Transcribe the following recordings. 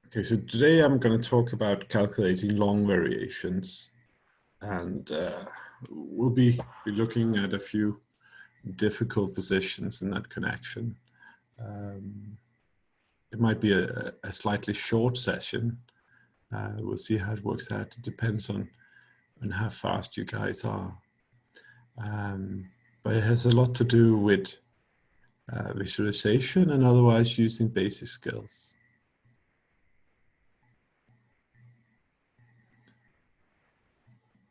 Okay, so today I'm going to talk about calculating long variations, and we'll be looking at a few difficult positions in that connection. It might be a slightly short session. We'll see how it works out. It depends on how fast you guys are. But it has a lot to do with visualization and otherwise using basic skills.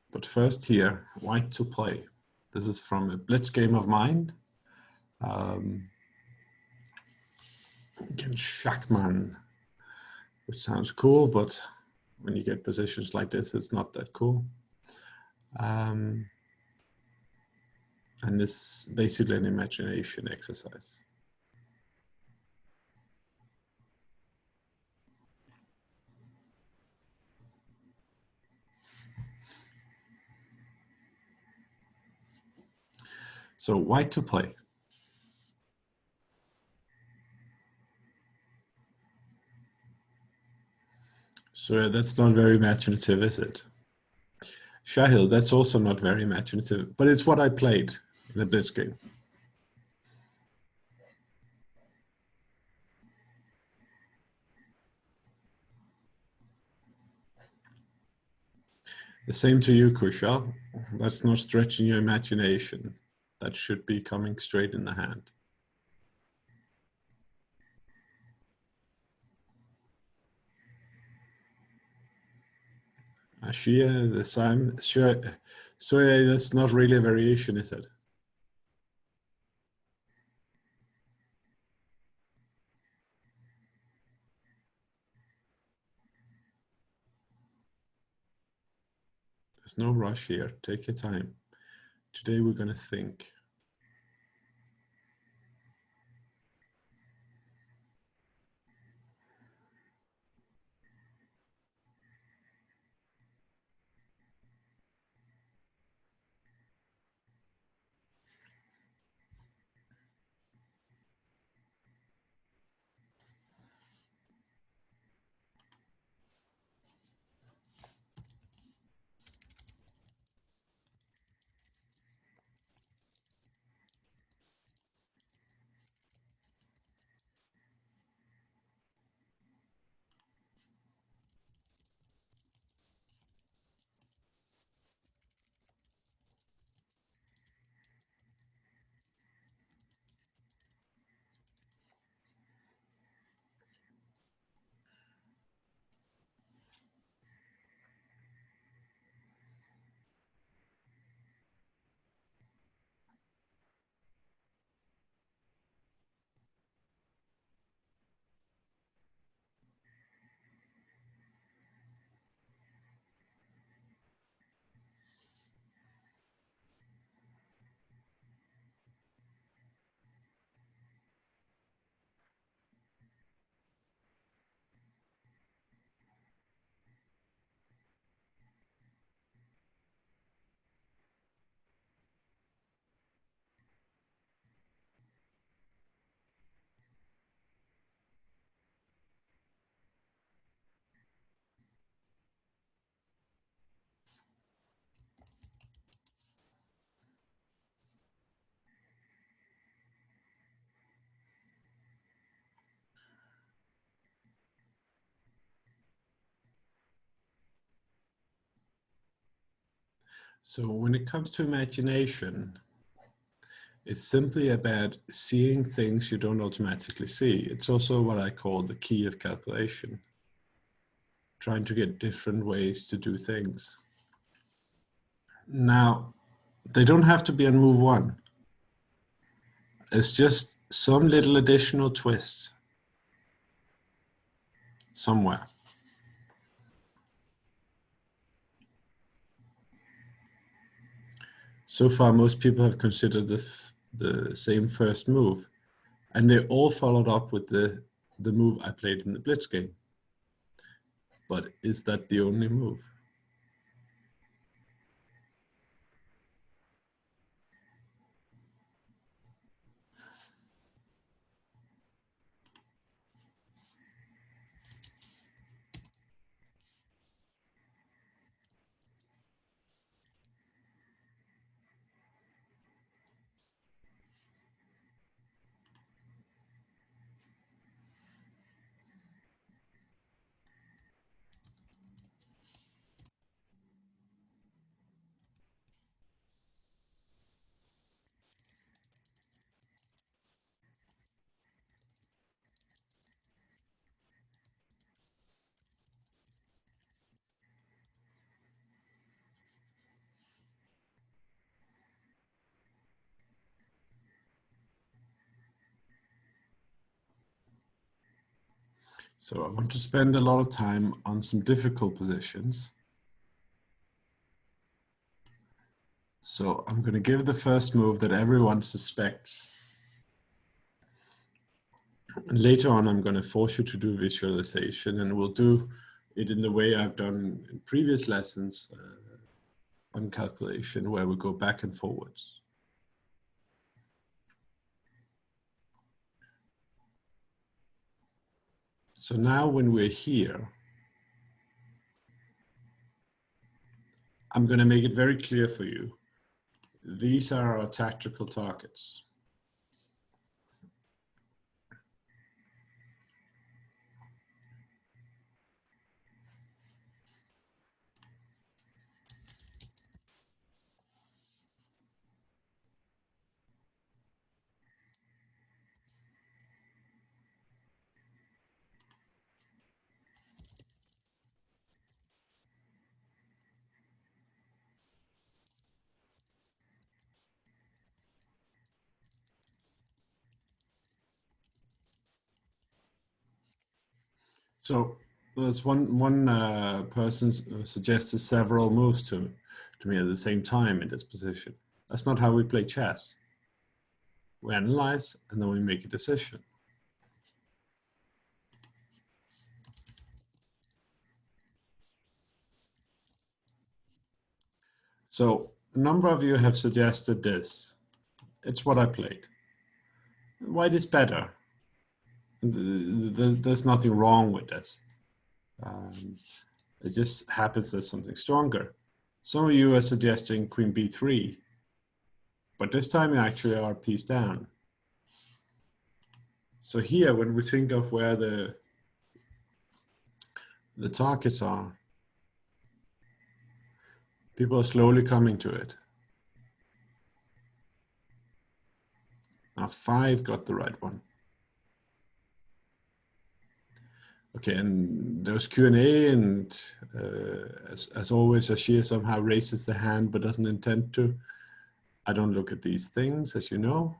But first here, white to play. This is from a blitz game of mine. Against Schachmann, which sounds cool, but when you get positions like this, it's not that cool. And this is basically an imagination exercise. So white to play. So that's not very imaginative, is it? Shahil, that's also not very imaginative, but it's what I played in the blitz game. The same to you, Kushal. That's not stretching your imagination. That should be coming straight in the hand. Ashia, the same. Sure. So that's not really a variation, is it? There's no rush here. Take your time. Today we're going to think. So when it comes to imagination, it's simply about seeing things you don't automatically see. It's also what I call the key of calculation. Trying to get different ways to do things. Now, they don't have to be on move one. It's just some little additional twist somewhere. So far, most people have considered the same first move, and they all followed up with the move I played in the blitz game. But is that the only move? So I want to spend a lot of time on some difficult positions. So I'm going to give the first move that everyone suspects. And later on, I'm going to force you to do visualization, and we'll do it in the way I've done in previous lessons on calculation, where we go back and forwards. So now when we're here, I'm going to make it very clear for you. These are our tactical targets. So there's one person suggested several moves to me at the same time in this position. That's not how we play chess. We analyze and then we make a decision. So a number of you have suggested this. It's what I played. White is better. There's nothing wrong with this. It just happens there's something stronger. Some of you are suggesting queen b3, but this time you actually are a piece down. So here, when we think of where the targets are, people are slowly coming to it. Now 5 got the right one. Okay, and there's Q&A, and as always, Ashir somehow raises the hand but doesn't intend to. I don't look at these things, as you know.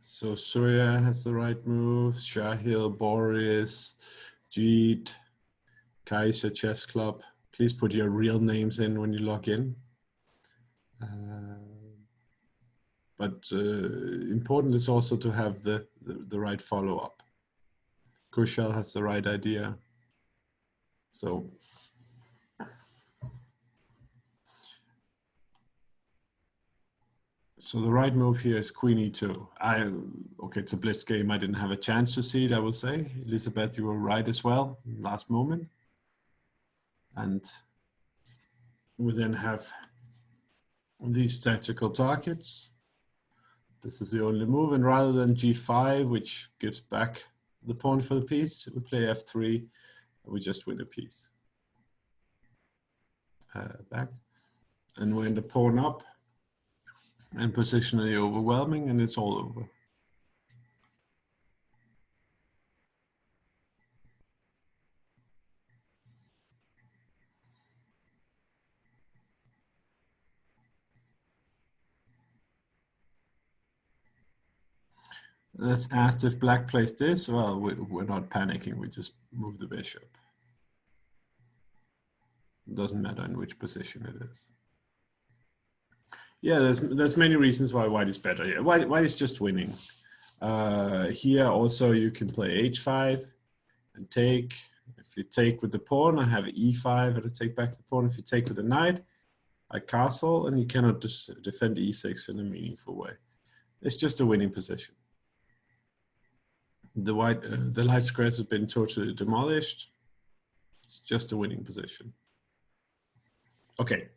So Surya has the right move, Shahil, Boris, Jeet, Kaiser Chess Club. Please put your real names in when you log in. But important is also to have the right follow-up. Kushal has the right idea. So the right move here is Queen E2. Okay, it's a blitz game. I didn't have a chance to see it, I will say. Elizabeth, you were right as well, last moment. And we then have these tactical targets. This is the only move, and rather than G5, which gives back the pawn for the piece, we play F3, and we just win a piece. Back. And we end the pawn up, and positionally overwhelming, and it's all over. Let's ask if black plays this. Well, we're not panicking. We just move the bishop. It doesn't matter in which position it is. Yeah, there's many reasons why white is better. Yeah, white is just winning. Here also you can play h5 and take. If you take with the pawn, I have e5 and I take back the pawn. If you take with the knight, I castle, and you cannot just defend e6 in a meaningful way. It's just a winning position. The light squares have been totally demolished. It's just a winning position. Okay.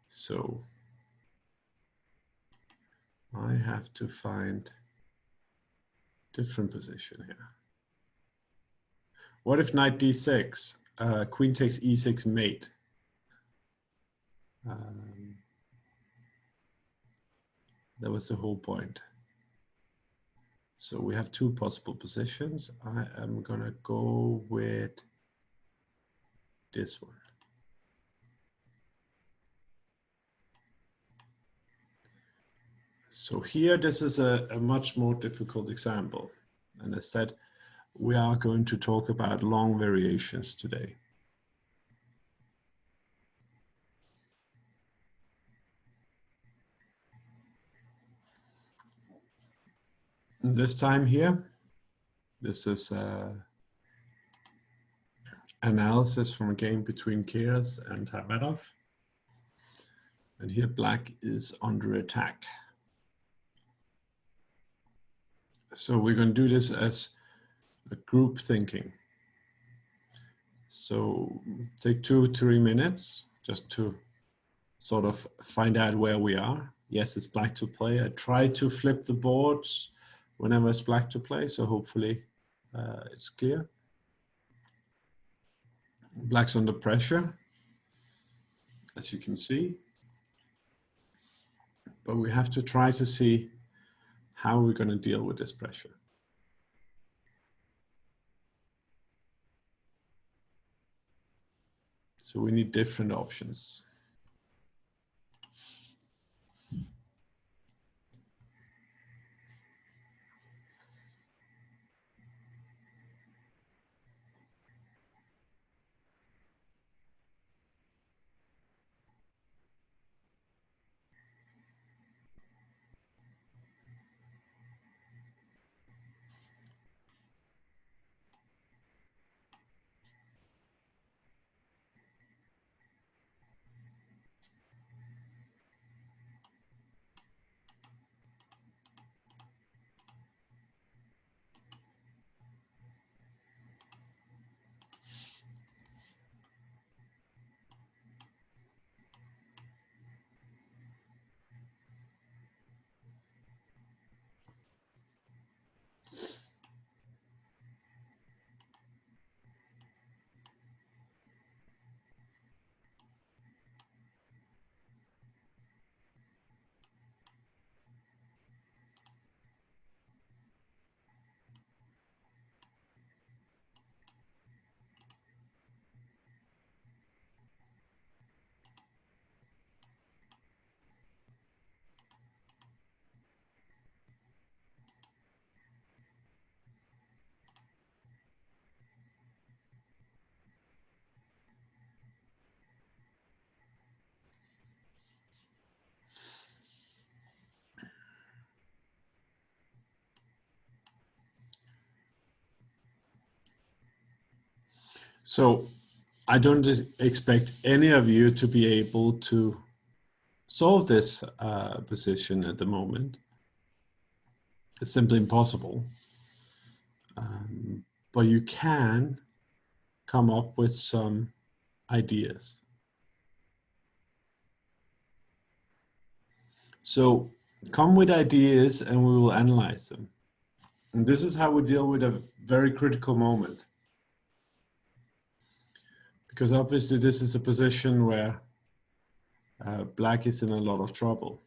So I have to find different position here. What if knight d6? Queen takes e6 mate. That was the whole point. So we have two possible positions. I am gonna go with this one. So here, this is a much more difficult example. And as said, we are going to talk about long variations today. This time here, this is analysis from a game between Keras and Taimadov. And here black is under attack. So we're going to do this as a group thinking. So take 2 or 3 minutes just to sort of find out where we are. Yes, it's black to play. I try to flip the boards whenever it's black to play, so hopefully it's clear. Black's under pressure, as you can see. But we have to try to see how we're going to deal with this pressure. So we need different options. So I don't expect any of you to be able to solve this position at the moment. It's simply impossible. But you can come up with some ideas. So come with ideas and we will analyze them. And this is how we deal with a very critical moment. Because obviously this is a position where black is in a lot of trouble.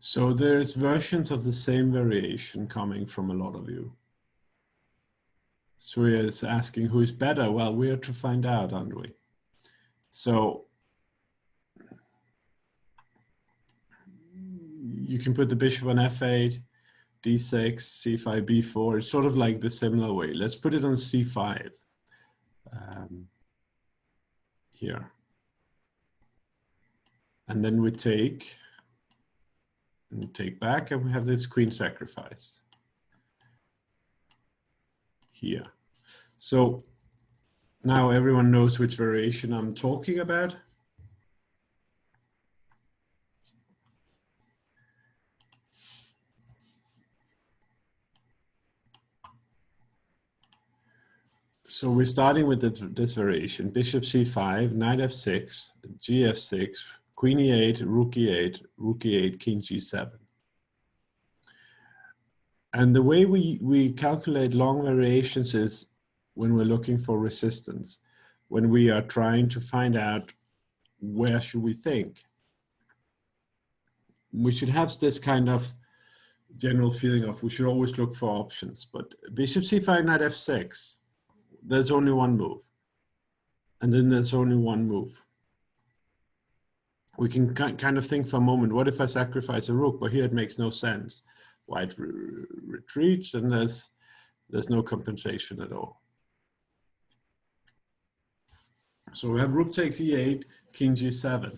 So there's versions of the same variation coming from a lot of you. Surya is asking who is better. Well, we are to find out, aren't we? So you can put the bishop on f8, d6, c5, b4. It's sort of like the similar way. Let's put it on c5 here. And then we take back, and we have this queen sacrifice here. So now everyone knows which variation I'm talking about. So we're starting with this variation: bishop c5, knight f6, gf6, queen e8, rook e8, rook e8, king g7. And the way we calculate long variations is when we're looking for resistance, when we are trying to find out where should we think. We should have this kind of general feeling of we should always look for options. But bishop c5, knight f6, there's only one move. And then there's only one move. We can kind of think for a moment, what if I sacrifice a rook? But here it makes no sense. White retreats, and there's no compensation at all. So we have rook takes e8, king g7.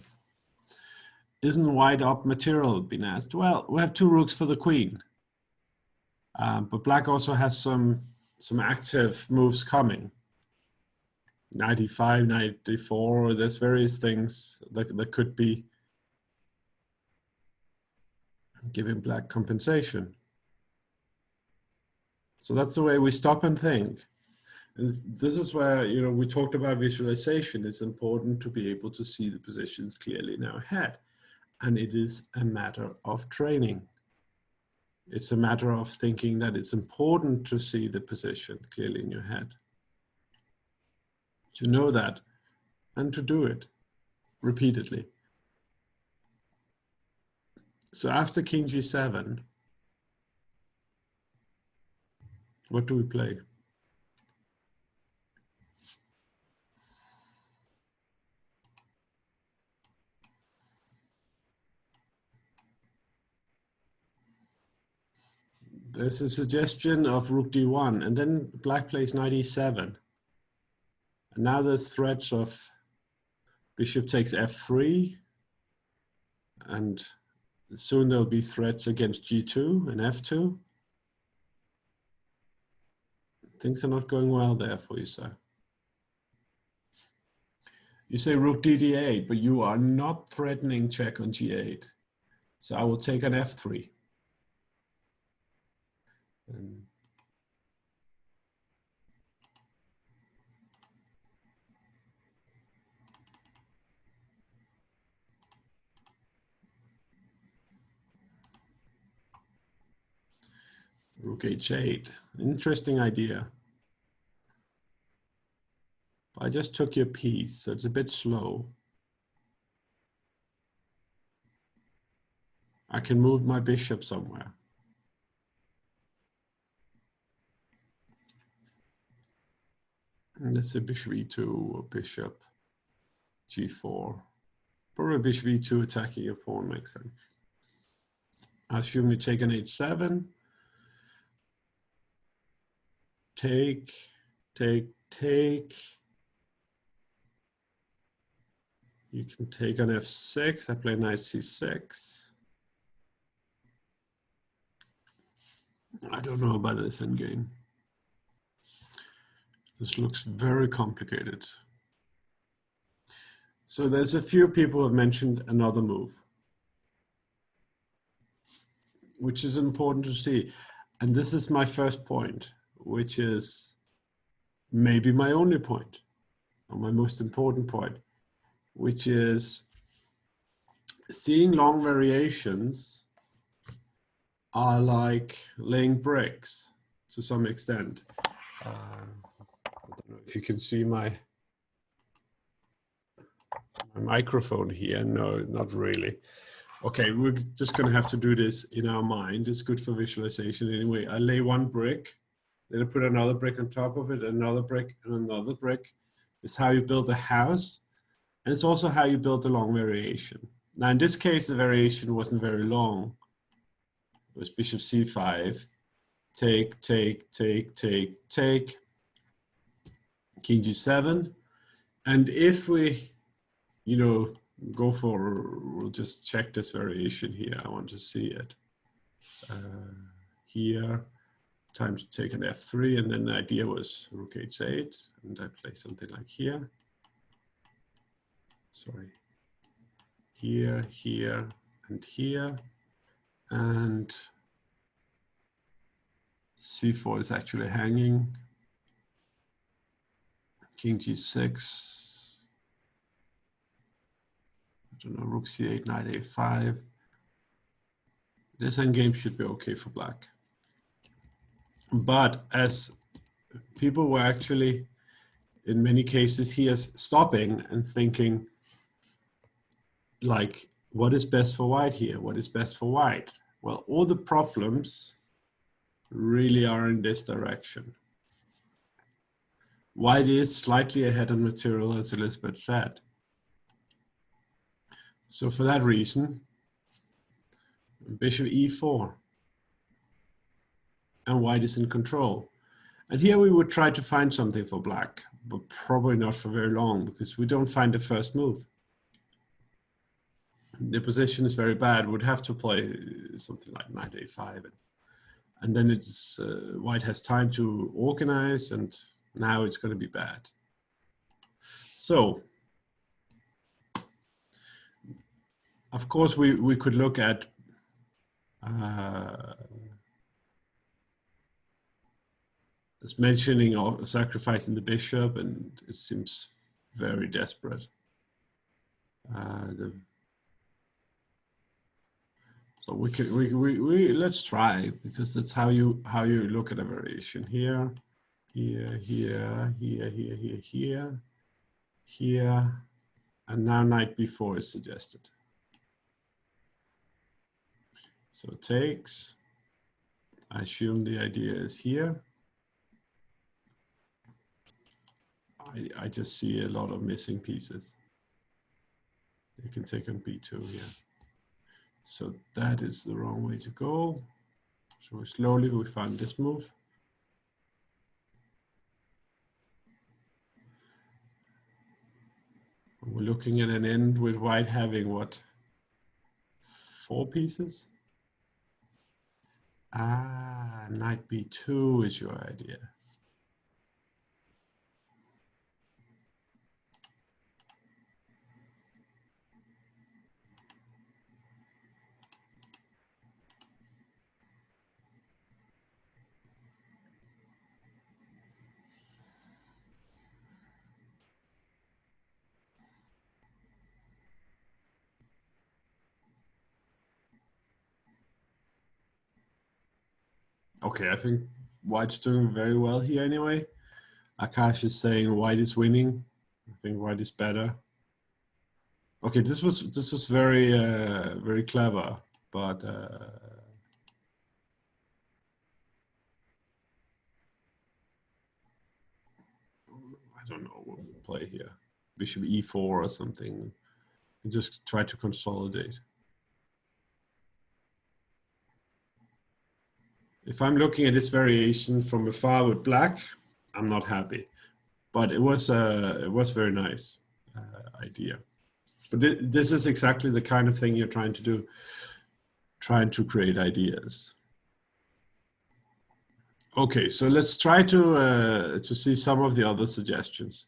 Isn't white up material, been asked? Well, we have two rooks for the queen. But black also has some active moves coming. Knight e5, knight d4, there's various things that could be giving black compensation. So that's the way we stop and think. And this is where, you know, we talked about visualization. It's important to be able to see the positions clearly in our head. And it is a matter of training. It's a matter of thinking that it's important to see the position clearly in your head. To know that and to do it repeatedly. So after king g7, what do we play? There's a suggestion of rook d1, and then black plays knight e7. And now there's threats of bishop takes f3, and soon there'll be threats against g2 and f2. Things are not going well there for you, sir. You say rook d8, but you are not threatening check on g8. So I will take an f3. And rook h8, interesting idea. I just took your piece, so it's a bit slow. I can move my bishop somewhere. And let's say bishop e2 or bishop g4. Probably bishop e2 attacking your pawn makes sense. I assume you take an h7. Take, take, take. You can take on f6. I play knight c6. I don't know about this endgame. This looks very complicated. So there's a few people who have mentioned another move, which is important to see. And this is my first point, which is maybe my only point, or my most important point, which is seeing long variations are like laying bricks to some extent. I don't know if you can see my microphone here. No, not really. Okay, we're just going to have to do this in our mind. It's good for visualization anyway. I lay one brick, then I put another brick on top of it, another brick, and another brick. It's how you build a house, and it's also how you build a long variation. Now, in this case, the variation wasn't very long. It was bishop c5, take, take, take, take, take, king g7. And if we, go for, we'll just check this variation here. I want to see it. Here, time to take an f3, and then the idea was rook h8, and I play something like here. Sorry. Here, here, and here. And c4 is actually hanging. King g6. I don't know, rook c8, knight a5. This endgame should be okay for black. But as people were actually, in many cases, here stopping and thinking, like, what is best for white here? What is best for white? Well, all the problems really are in this direction. White is slightly ahead on material, as Elizabeth said. So for that reason, bishop e4. And white is in control. And here we would try to find something for black, but probably not for very long because we don't find the first move. The position is very bad. We'd have to play something like knight a5. And then it's white has time to organize, and now it's going to be bad. So, of course, we could look at it's mentioning of sacrificing the bishop, and it seems very desperate. So let's try, because that's how you look at a variation. Here, here, here, here, here, here, here, here, and now knight b4 is suggested. So it takes. I assume the idea is here. I just see a lot of missing pieces. You can take on b2 here. So that is the wrong way to go. So slowly we find this move. We're looking at an end with white having what? 4 pieces? Ah, knight b2 is your idea. Okay, I think white's doing very well here anyway. Akash is saying white is winning. I think white is better. Okay, this was very very clever, but I don't know what we'll play here. Bishop e4 or something. And just try to consolidate. If I'm looking at this variation from afar with black, I'm not happy. But it was very nice idea. But this is exactly the kind of thing you're trying to do, trying to create ideas. Okay, so let's try to see some of the other suggestions.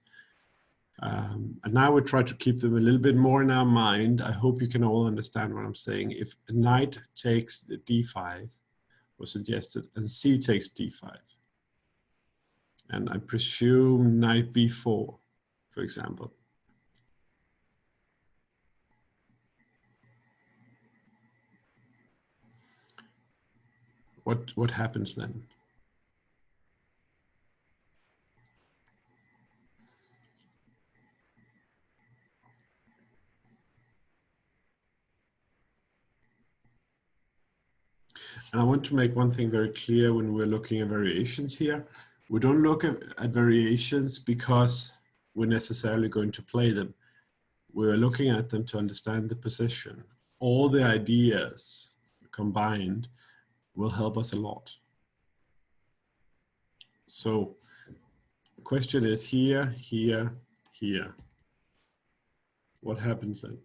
And now we try to keep them a little bit more in our mind. I hope you can all understand what I'm saying. If knight takes the d5 was suggested, and c takes d5. And I presume knight b4, for example. What happens then? And I want to make one thing very clear when we're looking at variations here. We don't look at variations because we're necessarily going to play them. We're looking at them to understand the position. All the ideas combined will help us a lot. So the question is here, here, here. What happens then?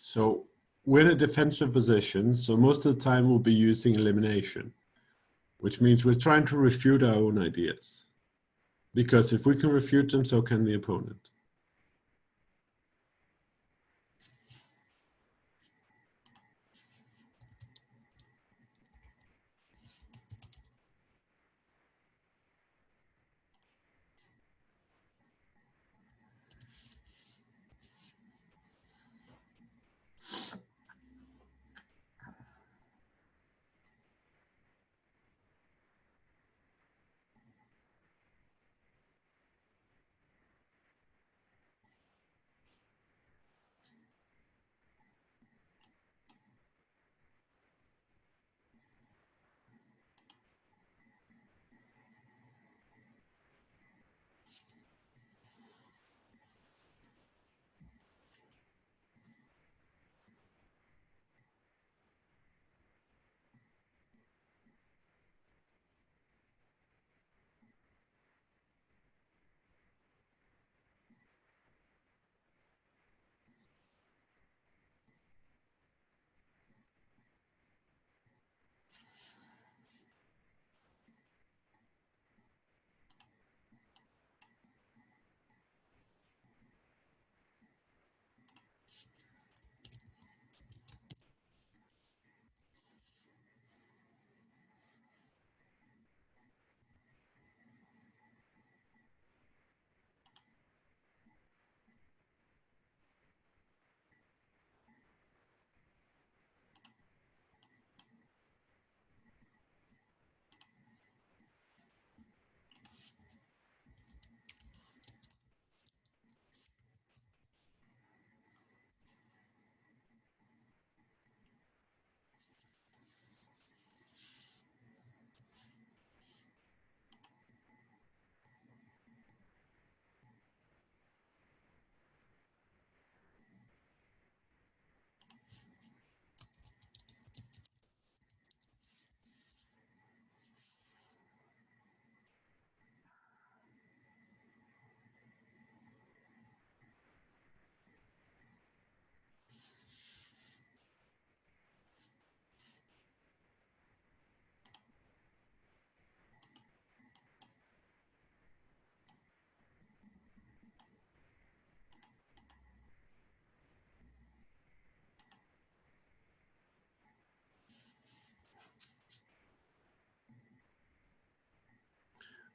So we're in a defensive position, so most of the time we'll be using elimination, which means we're trying to refute our own ideas. Because if we can refute them, so can the opponent.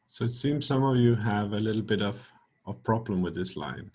So it seems some of you have a little bit of problem with this line.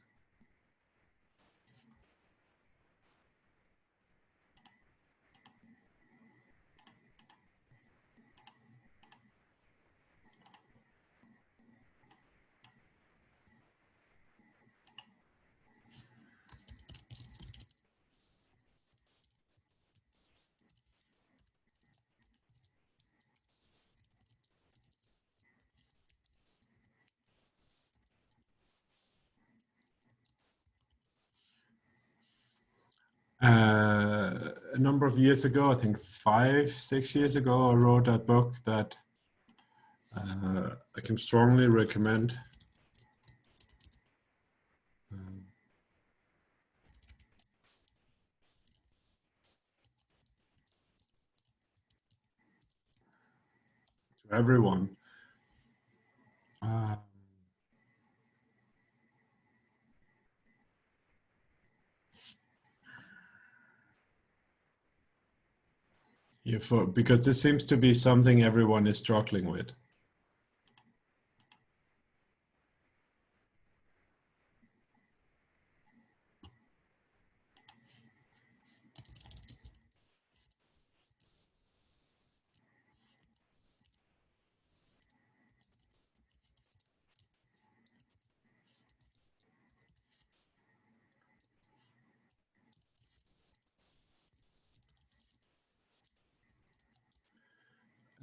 A number of years ago, I think 5, 6 years ago, I wrote a book that I can strongly recommend. everyone. Uh, yeah, because this seems to be something everyone is struggling with.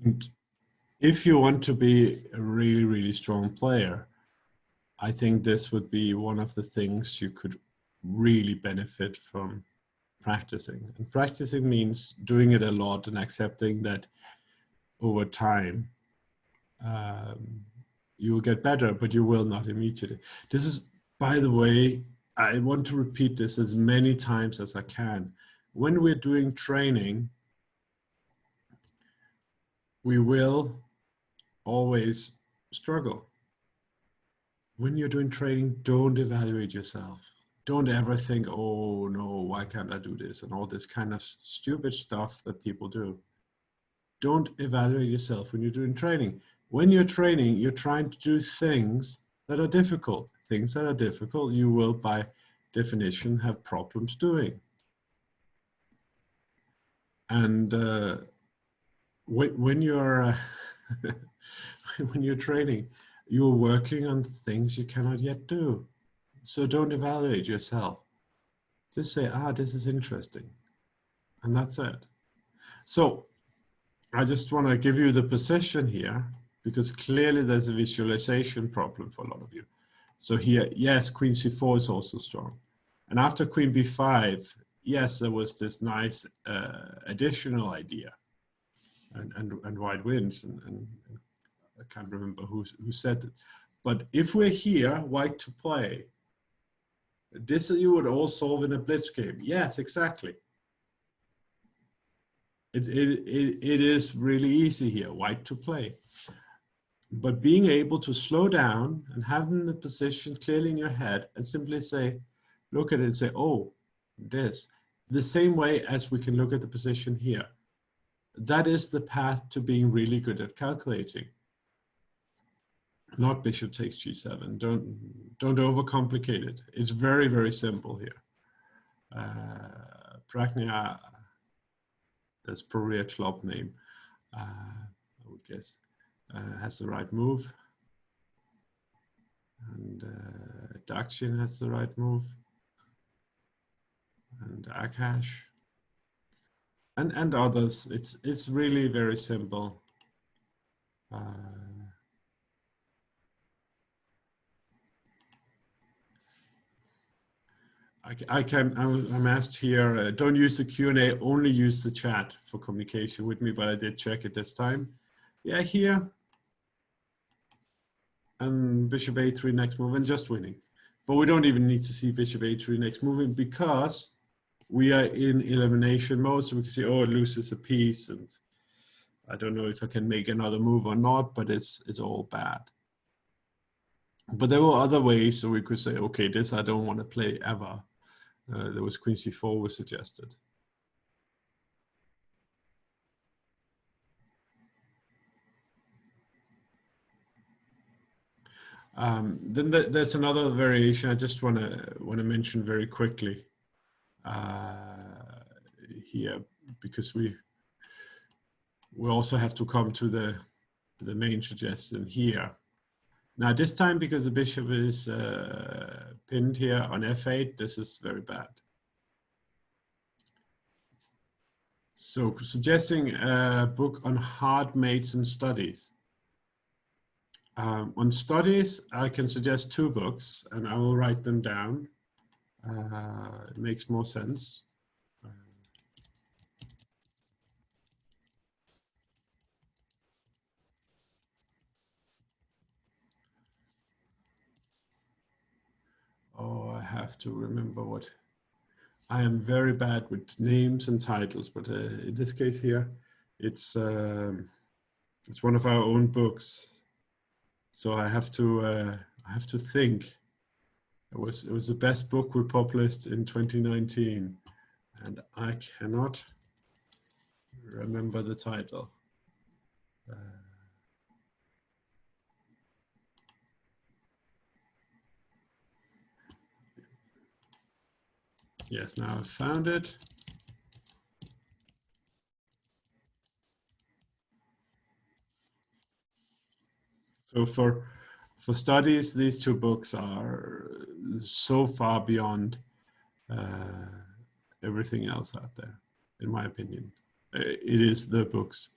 And if you want to be a really, really strong player, I think this would be one of the things you could really benefit from practicing. And practicing means doing it a lot and accepting that over time you will get better, but you will not immediately. This is, by the way, I want to repeat this as many times as I can. When we're doing training, we will always struggle. When you're doing training, don't evaluate yourself. Don't ever think, oh no, why can't I do this? And all this kind of stupid stuff that people do. Don't evaluate yourself when you're doing training. When you're training, you're trying to do things that are difficult. Things that are difficult, you will, by definition, have problems doing. And when you're when you're training, you're working on things you cannot yet do. So don't evaluate yourself. Just say, this is interesting. And that's it. So I just want to give you the position here, because clearly there's a visualization problem for a lot of you. So here, yes, queen c4 is also strong. And after queen b5, yes, there was this nice additional idea. And white wins. And I can't remember who said it. But if we're here, white to play, this you would all solve in a blitz game. Yes, exactly. It is really easy here, white to play. But being able to slow down and having the position clearly in your head and simply say, look at it and say, oh, this. The same way as we can look at the position here. That is the path to being really good at calculating. Not bishop takes g7. Don't overcomplicate it. It's very, very simple here. Pragna, that's probably a club name, I would guess, has the right move. And Dakshin has the right move. And Akash. And others. It's really very simple. I'm asked here, don't use the Q&A, only use the chat for communication with me, but I did check it this time. Yeah, here. And bishop a3 next move and just winning. But we don't even need to see bishop a3 next moving, because we are in elimination mode. So we can see, oh, it loses a piece, and I don't know if I can make another move or not, but it's all bad. But there were other ways, so we could say, okay, this I don't want to play ever. There was queen c4 was suggested. Then there's another variation I just want to mention very quickly here, because we also have to come to the main suggestion here. Now this time, because the bishop is pinned here on f8, this is very bad. So suggesting a book on hard mates and studies. On studies, I can suggest 2 books, and I will write them down. It makes more sense. Oh, I have to remember what. I am very bad with names and titles, but in this case here, it's It's one of our own books, so I have to think. It was the best book we published in 2019, and I cannot remember the title. Yes, now I've found it. So for studies, these two books are so far beyond everything else out there, in my opinion. It is the books.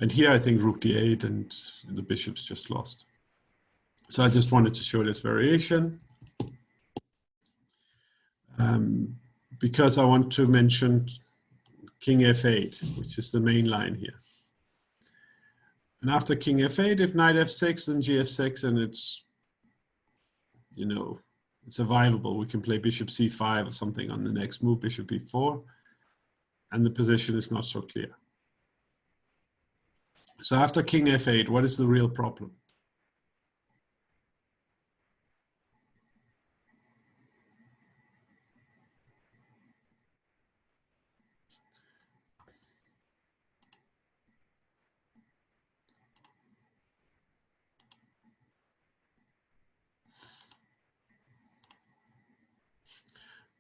And here I think Rook d8 and the bishops just lost. So I just wanted to show this variation. Because I want to mention King f8, which is the main line here. And after King f8, if knight f6, then gf6, and it's, you know, it's survivable. We can play bishop c5 or something on the next move, bishop b4, and the position is not so clear. So after King f8, what is the real problem?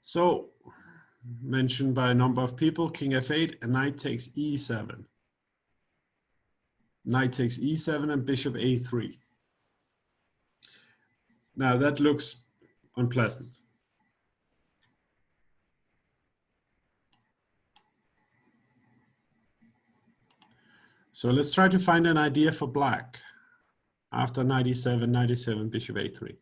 So, mentioned by a number of people, King f8, and knight takes e7. Knight takes e7 and bishop a3. Now that looks unpleasant. So let's try to find an idea for black after knight e7, knight e7, bishop a3.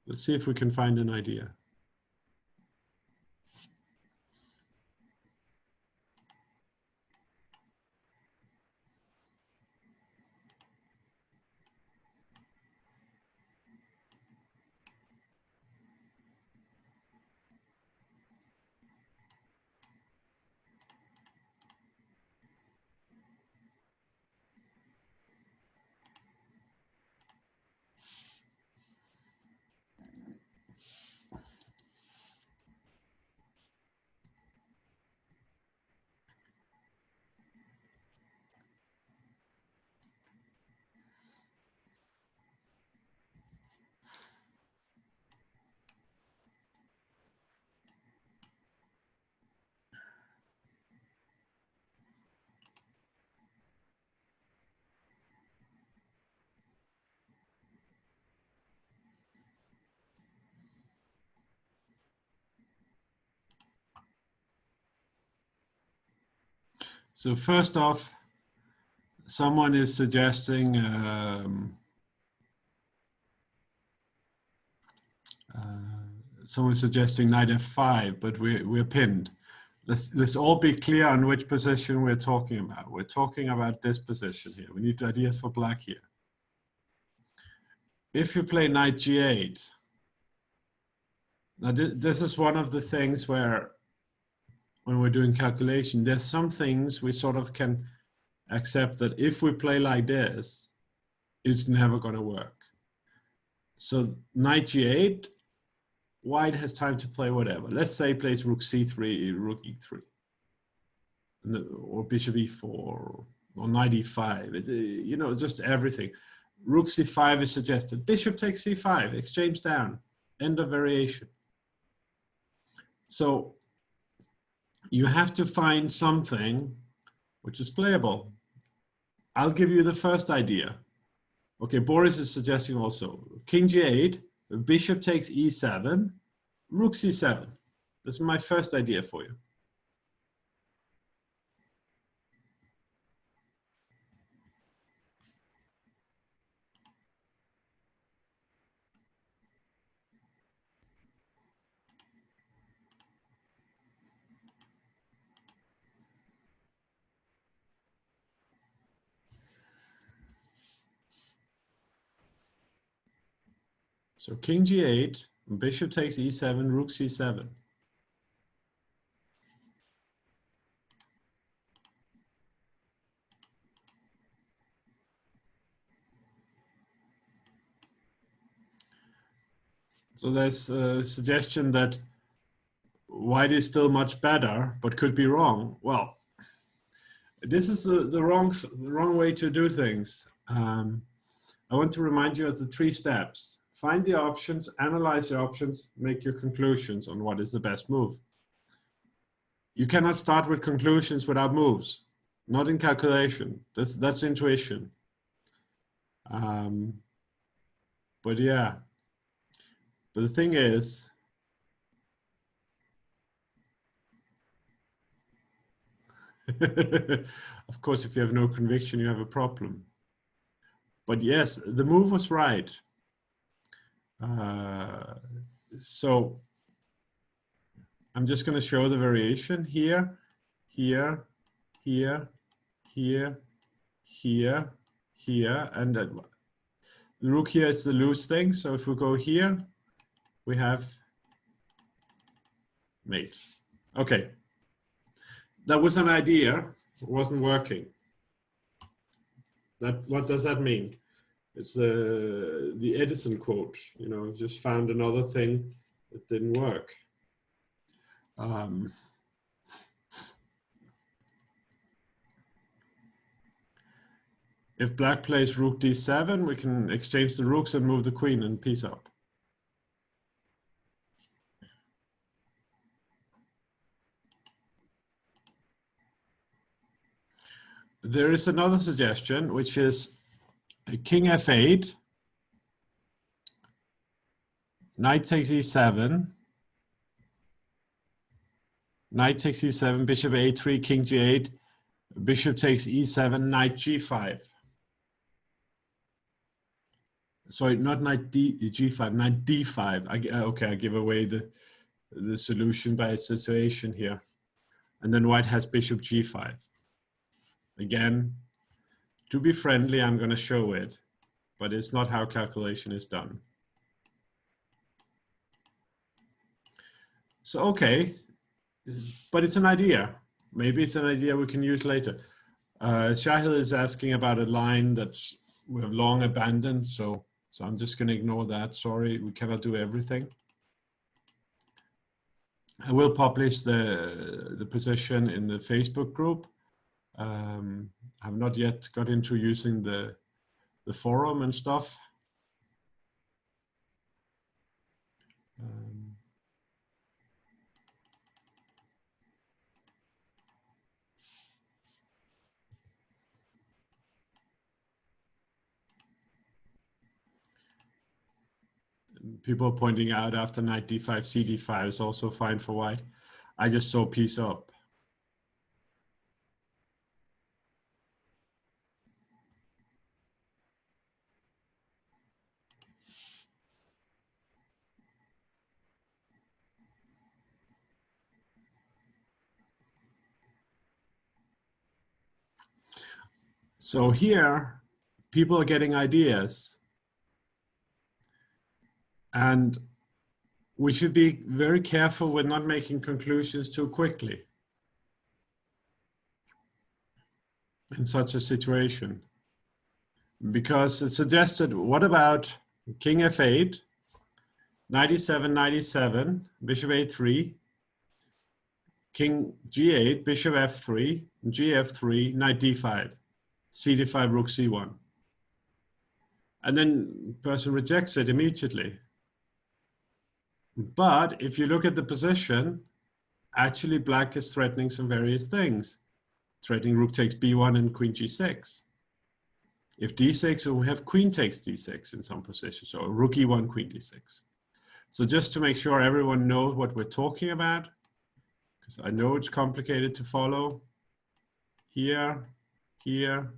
Let's see if we can find an idea. So first off, someone is suggesting knight f5, but we're pinned. Let's all be clear on which position we're talking about. We're talking about this position here. We need ideas for black here. If you play knight g8, now this is one of the things where, when we're doing calculation, there's some things we sort of can accept that if we play like this, it's never going to work. So knight g8, white has time to play whatever. Let's say he plays rook c3, rook e3, or bishop e4, or knight e5. You know, just everything. Rook c5 is suggested. Bishop takes c5, exchange down, end of variation. So you have to find something which is playable. I'll give you the first idea. Okay, Boris is suggesting also king g8, bishop takes e7, rook c7. This is my first idea for you. So king g8, bishop takes e7, rook c7. So there's a suggestion that white is still much better, but could be wrong. Well, this is the wrong way to do things. I want to remind you of the 3 steps. Find the options, analyze the options, make your conclusions on what is the best move. You cannot start with conclusions without moves, not in calculation. That's intuition. But yeah, but the thing is, of course, if you have no conviction, you have a problem. But yes, the move was right. So I'm just going to show the variation here, here, here, here, here, here, and the rook here is the loose thing. So if we go here, we have mate. Okay, that was an idea. It wasn't working. What does that mean? It's the Edison quote. You know, just found another thing that didn't work. If black plays rook d7, we can exchange the rooks and move the queen and piece up. There is another suggestion, which is king f8, knight takes e7, knight takes e7, bishop a3, king g8, bishop takes e7, knight g5. Sorry, not knight g5, knight d5. Okay, I give away the solution by association here. And then white has bishop g5. Again, to be friendly, I'm going to show it, but it's not how calculation is done. So, okay, but it's an idea. Maybe it's an idea we can use later. Shahil is asking about a line that we have long abandoned, so I'm just going to ignore that. Sorry, we cannot do everything. I will publish the position in the Facebook group. I've not yet got into using the forum and stuff. People are pointing out after knight d5, cd5 is also fine for white. I just saw piece up. So here, people are getting ideas. And we should be very careful with not making conclusions too quickly in such a situation. Because it suggested, what about king f8, knight e7, knight e7, bishop a3, king g8, bishop f3, gf3, knight d5, cd5, rook c1. And then person rejects it immediately. But if you look at the position, actually black is threatening some various things. Threatening rook takes b1 and queen g6. If d6, we have queen takes d6 in some positions, so rook e1, queen d6. So just to make sure everyone knows what we're talking about, because I know it's complicated to follow. Here, here,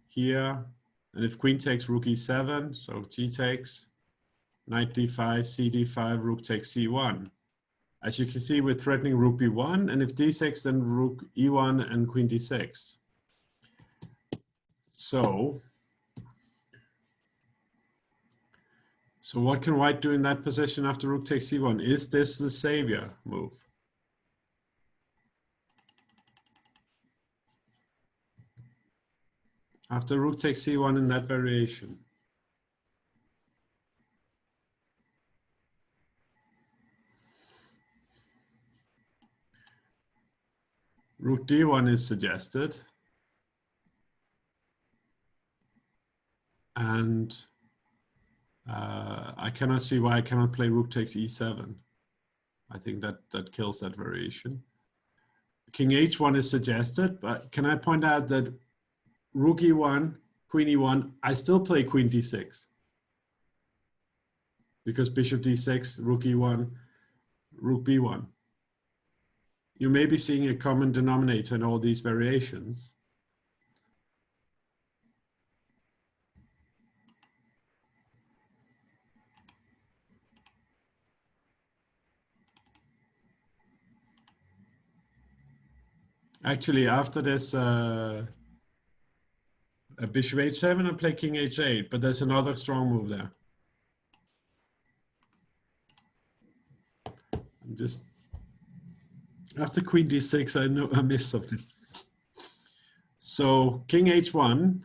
here, and if queen takes rook e7, so g takes, knight d5, cd5, rook takes c1. As you can see, we're threatening rook b1, and if d6, then rook e1 and queen d6. So what can white do in that position after rook takes c1? Is this the savior move? After rook takes c1 in that variation. Rook d1 is suggested. And I cannot see why I cannot play rook takes e7. I think that kills that variation. King h1 is suggested, but can I point out that rook e1, queen e1, I still play queen d6. Because bishop d6, rook e1, rook b1. You may be seeing a common denominator in all these variations. Actually, after this bishop h7, I play king h8, but there's another strong move there. I'm just, after queen d6, I know I missed something. So king h1,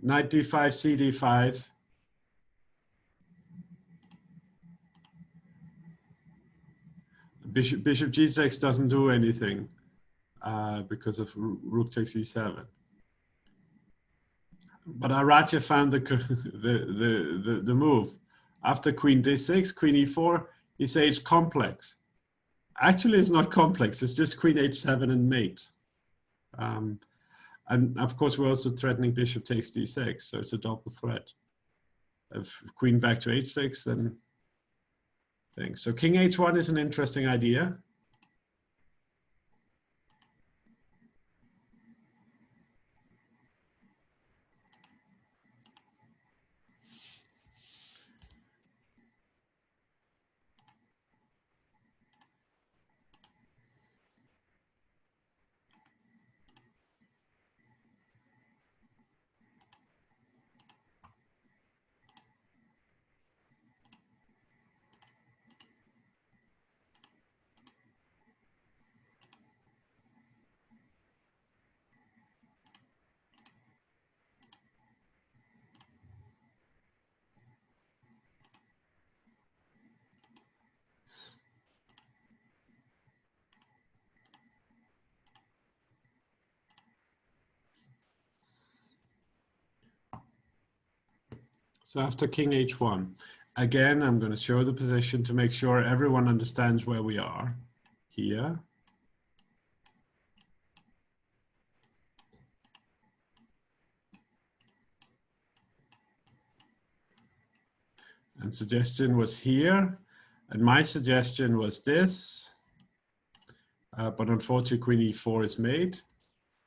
knight d5, c d5. Bishop g6 doesn't do anything because of rook takes e7. But Aracha found the move. After queen d6, queen e4, he says it's complex. Actually, it's not complex. It's just queen h7 and mate. And of course, we're also threatening bishop takes d6, so it's a double threat. If queen back to h6, then things. So king h1 is an interesting idea. So after king h1, again, I'm going to show the position to make sure everyone understands where we are. Here. And suggestion was here. And my suggestion was this. But unfortunately, queen e4 is made.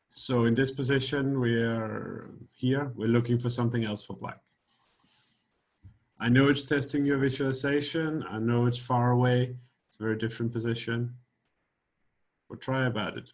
So in this position, we're here. We're looking for something else for black. I know it's testing your visualization. I know it's far away. It's a very different position. But try about it.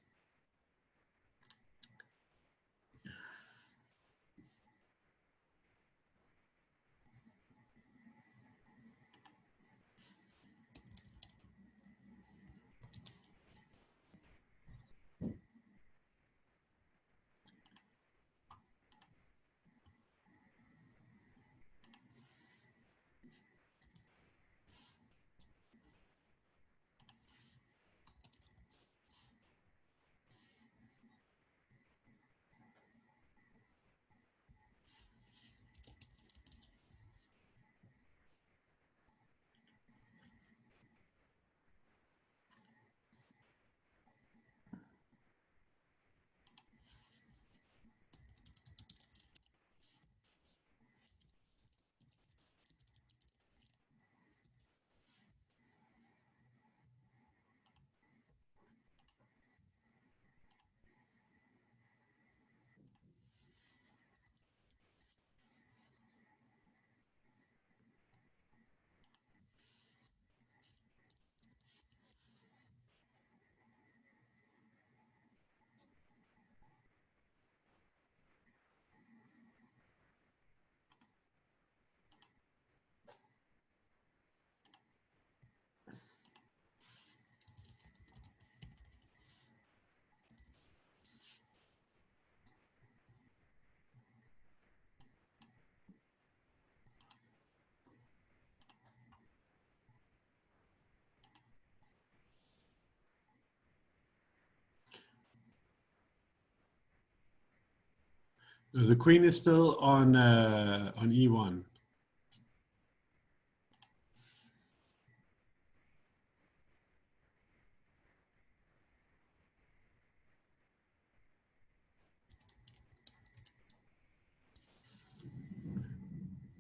The queen is still on E1.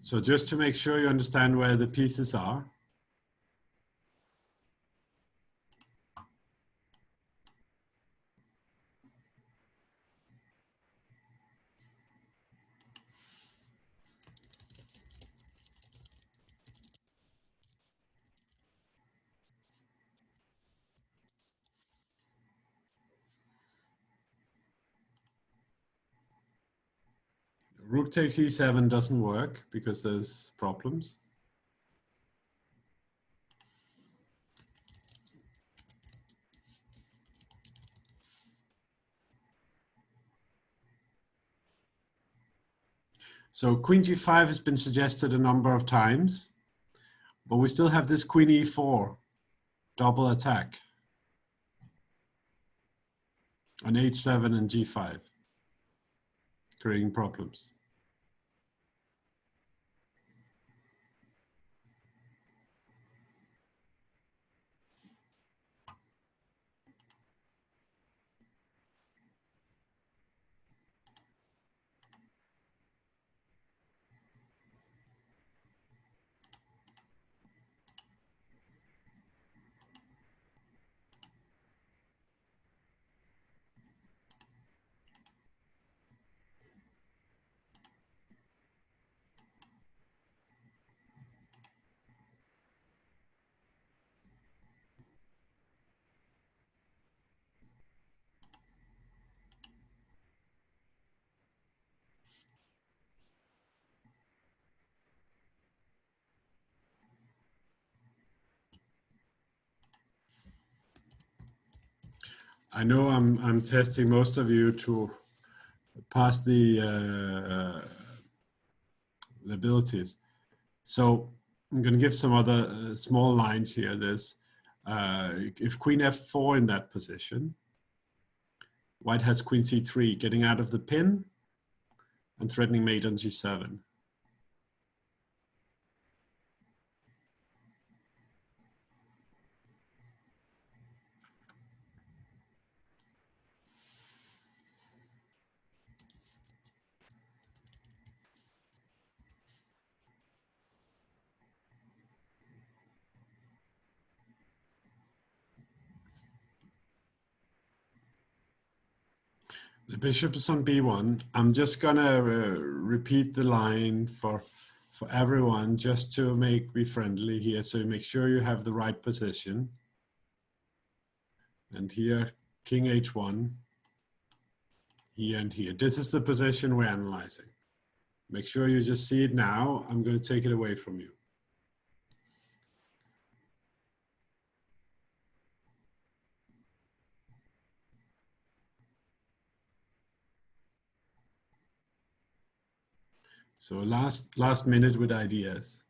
So just to make sure you understand where the pieces are. Rook takes E7 doesn't work because there's problems. So Queen G5 has been suggested a number of times, but we still have this Queen E4 double attack on H7 and G5, creating problems. I know I'm testing most of you to pass the abilities. So I'm going to give some other small lines here. There's if Queen F4 in that position, White has Queen C3, getting out of the pin and threatening mate on G7. The bishop is on B1. I'm just gonna repeat the line for everyone just to be friendly here. So make sure you have the right position. And here, King H1, here and here. This is the position we're analyzing. Make sure you just see it now. I'm going to take it away from you. So last minute with ideas.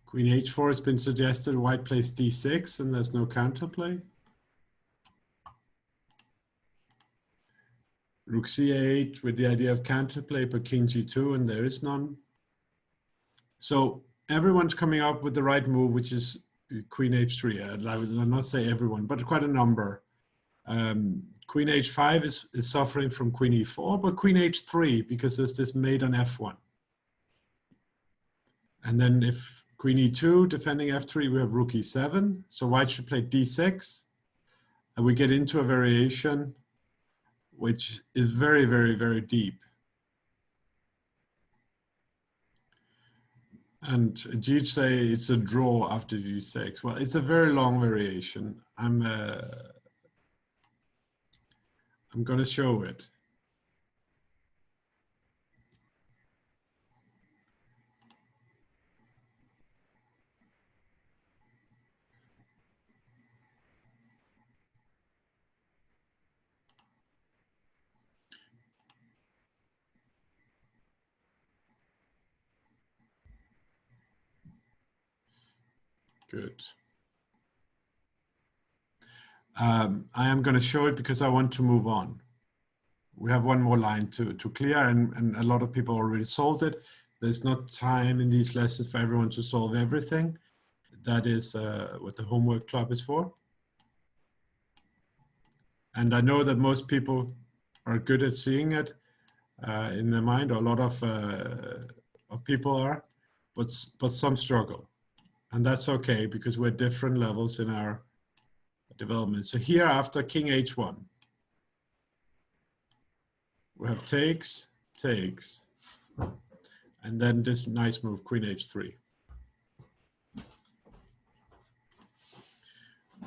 Queen H4 has been suggested. White plays D6 and there's no counterplay. Rook C8 with the idea of counterplay, but King G2 and there is none. So everyone's coming up with the right move, which is Queen H3. I will not say everyone, but quite a number. Queen H5 is suffering from Queen E4, but Queen H3 because there's this mate on F1. And then if Queen E2 defending F3, we have Rook E7. So White should play D6. And we get into a variation which is very, very, very deep. And Jeet say it's a draw after g6. Well, it's a very long variation. I'm going to show it. Good. I am going to show it because I want to move on. We have one more line to clear, and a lot of people already solved it. There's not time in these lessons for everyone to solve everything. That is what the homework club is for. And I know that most people are good at seeing it in their mind, or a lot of people are, but some struggle. And that's okay, because we're different levels in our development. So here, after king h1, we have takes, takes, and then this nice move, queen h3.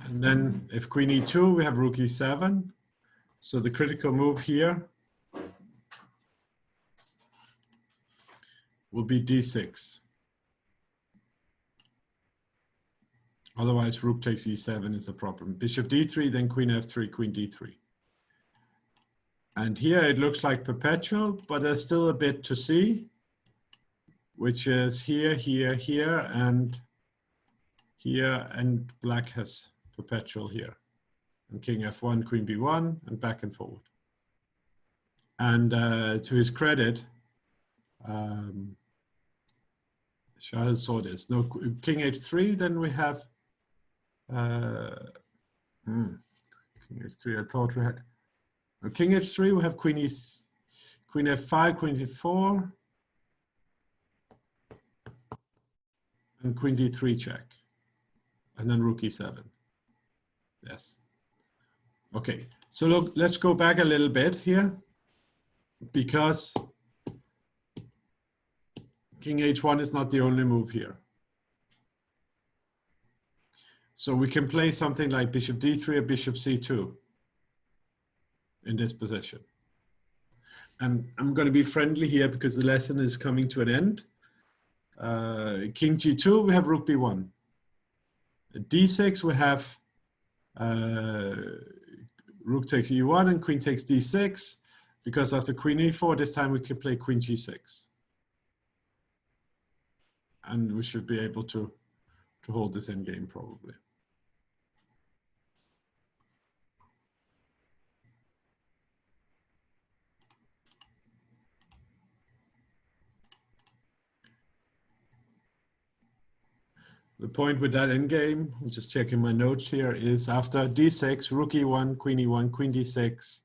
And then if queen e2, we have rook e7. So the critical move here will be d6. Otherwise, rook takes e7 is a problem. Bishop d3, then queen f3, queen d3. And here it looks like perpetual, but there's still a bit to see, which is here, here, here, and here, and black has perpetual here. And king f1, queen b1, and back and forward. And to his credit, Shahil saw this. No, king h3, then we have king h3, I thought we had. King h3, we have queen f5, queen d4, and queen d3 check, and then rook e7. Yes. Okay, so look, let's go back a little bit here, because king h1 is not the only move here. So we can play something like bishop d3 or bishop c2 in this position. And I'm going to be friendly here because the lesson is coming to an end. King g2, we have rook b1. d6, we have rook takes e1 and queen takes d6, because after queen e4, this time we can play queen g6. And we should be able to hold this endgame probably. The point with that endgame, I'm just checking my notes here, is after d6, rook e1, queen d6,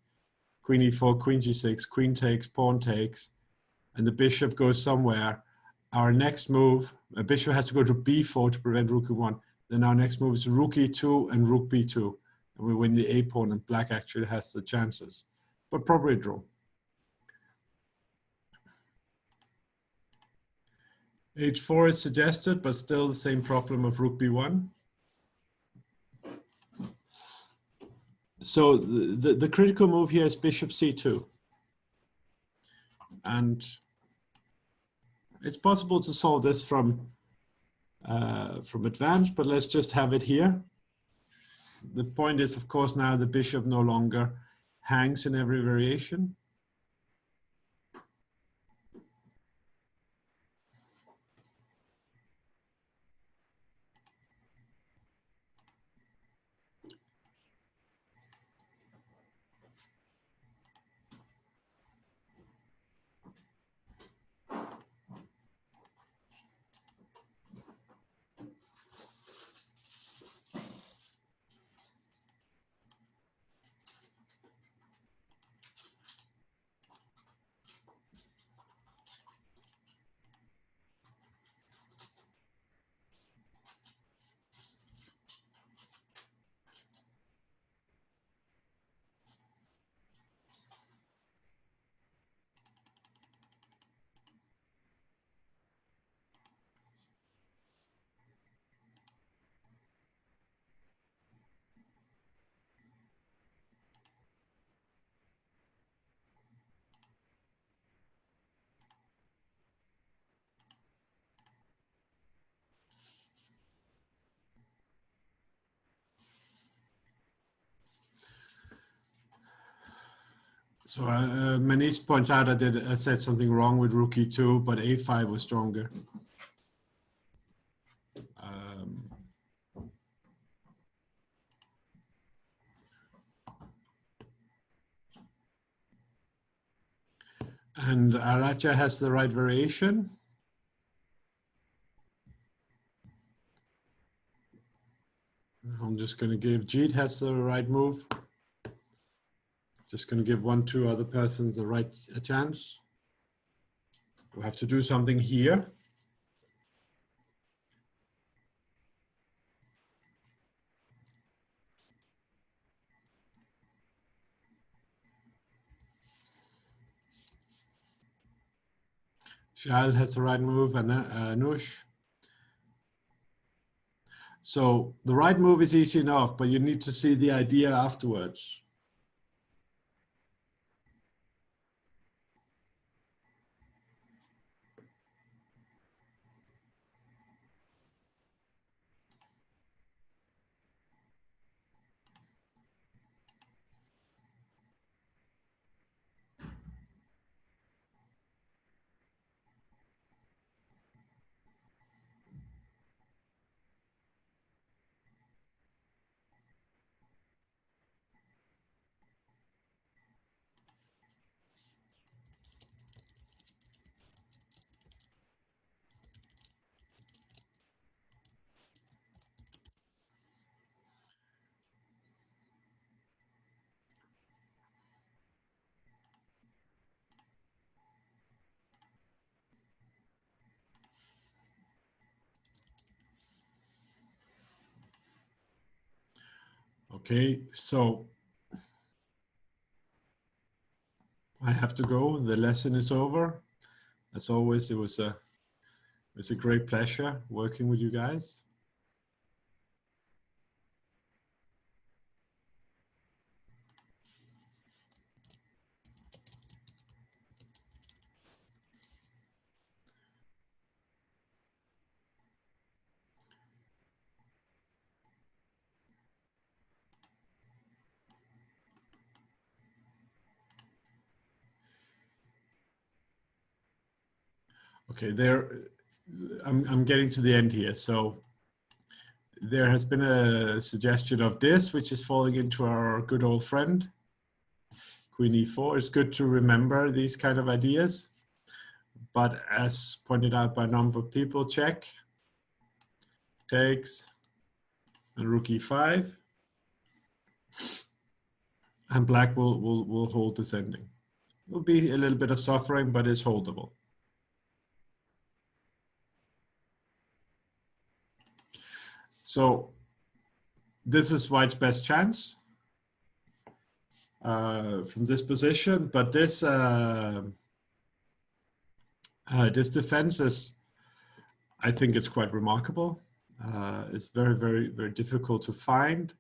queen e4, queen g6, queen takes, pawn takes, and the bishop goes somewhere. Our next move, a bishop has to go to b4 to prevent rook e1. Then our next move is rook e2 and rook b2. And we win the a pawn, and black actually has the chances, but probably a draw. h4 is suggested, but still the same problem of rook b1. So the critical move here is bishop c2. And it's possible to solve this from advance, but let's just have it here. The point is, of course, now the bishop no longer hangs in every variation. So Manish points out I said something wrong with rook e2, but a5 was stronger. And Aracha has the right variation. I'm just going to give Jeet has the right move. Just going to give 1-2 other persons a chance. We have to do something here. Shal has the right move and Anush. So the right move is easy enough, but you need to see the idea afterwards. Okay, so I have to go. The lesson is over. As always, it was a great pleasure working with you guys. Okay, I'm getting to the end here. So there has been a suggestion of this, which is falling into our good old friend, Queen e4. It's good to remember these kind of ideas. But as pointed out by a number of people, check, takes, and rook e5. And black will hold this ending. It'll be a little bit of suffering, but it's holdable. So this is white's best chance from this position, but this this defense is, I think it's quite remarkable. It's very, very, very difficult to find.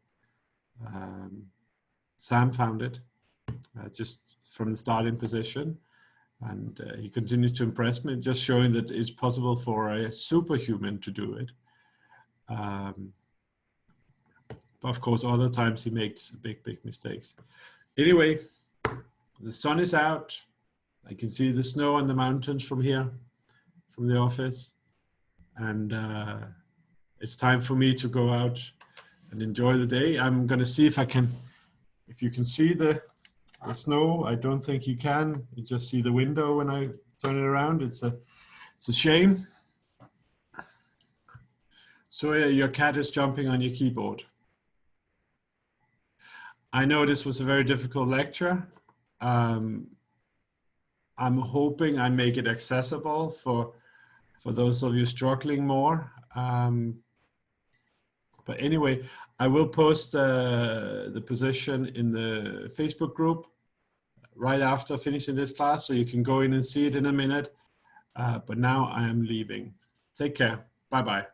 Sam found it just from the starting position, and he continues to impress me, just showing that it's possible for a superhuman to do it. But of course, other times he makes big, big mistakes. Anyway, the sun is out. I can see the snow on the mountains from here, from the office. And it's time for me to go out and enjoy the day. I'm going to see if you can see the snow. I don't think you can. You just see the window when I turn it around. It's a shame. So your cat is jumping on your keyboard. I know this was a very difficult lecture. I'm hoping I make it accessible for those of you struggling more. But anyway, I will post the position in the Facebook group right after finishing this class, so you can go in and see it in a minute. But now I am leaving. Take care. Bye-bye.